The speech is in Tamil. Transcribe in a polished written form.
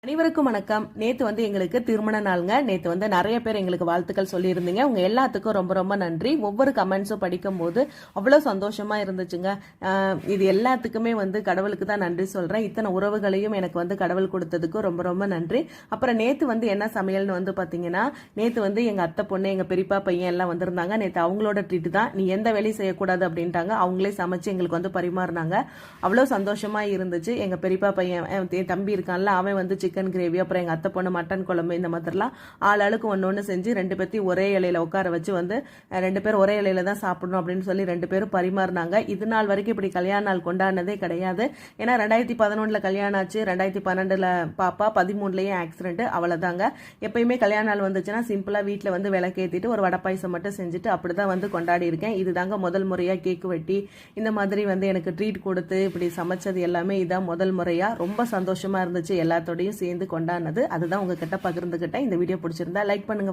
அனைவருக்கும் வணக்கம். நேத்து எங்களுக்கு திருமண நாளுங்க. நேத்து நிறைய பேர் எங்களுக்கு வாழ்த்துக்கள் சொல்லியிருந்தீங்க. உங்க எல்லாத்துக்கும் ரொம்ப ரொம்ப நன்றி. ஒவ்வொரு கமெண்ட்ஸும் படிக்கும் போது அவ்வளவு சந்தோஷமா இருந்துச்சுங்க. இது எல்லாத்துக்குமே கடவுளுக்கு தான் நன்றி சொல்றேன். இத்தனை உறவுகளையும் எனக்கு கடவுள் கொடுத்ததுக்கு ரொம்ப ரொம்ப நன்றி. அப்புறம் நேத்து என்ன சமையல்னு பாத்தீங்கன்னா, நேத்து எங்க அத்தை பொண்ணு, எங்க பெரியப்பா பையன் எல்லாம் வந்திருந்தாங்க. நேத்து அவங்களோட ட்ரீட் தான். நீ எந்த வேலையும் செய்யக்கூடாது அப்படின்ட்டாங்க. அவங்களே சமைச்சு எங்களுக்கு பரிமாறினாங்க. அவ்வளவு சந்தோஷமா இருந்துச்சு. எங்க பெரியப்பா பையன் தம்பி இருக்கான்ல, அவன் சிக்கன் கிரேவி, அப்புறம் எங்க அத்தை பொண்ணு மட்டன் குழம்பு, இந்த மாதிரிலாம் ஆளுக்கு ஒன்று செஞ்சு 2 பேர்த்தையும் ஒரே இலையில உட்கார வச்சு 2 பேரும் ஒரே இலையில தான் சாப்பிடணும் அப்படின்னு சொல்லி 2 பேரும் பரிமாறினாங்க. இது நாள் வரைக்கும் இப்படி கல்யாண நாள் கொண்டாடினதே கிடையாது. ஏன்னா 2011 கல்யாணம் ஆச்சு, 2012 பாப்பா, 13லயே ஆக்சிடென்ட், அவ்வளவுதாங்க. எப்பயுமே கல்யாண நாள் வந்துச்சுன்னா சிம்பிளா வீட்டுல விளக்கேத்திட்டு ஒரு வடை பாயசம் மட்டும் செஞ்சுட்டு அப்படிதான் கொண்டாடி இருக்கேன். இதுதாங்க முதல் முறையா கேக் வெட்டி இந்த மாதிரி எனக்கு ட்ரீட் கொடுத்து இப்படி சமைச்சது எல்லாமே இதான் முதல் முறையா. ரொம்ப சந்தோஷமா இருந்துச்சு எல்லாத்தோடையும் சேர்ந்து கொண்டாடினது. அதுதான் உங்ககிட்ட பகிர்ந்துகிட்டேன். இந்த வீடியோ பிடிச்சிருந்தா லைக் பண்ணுங்க.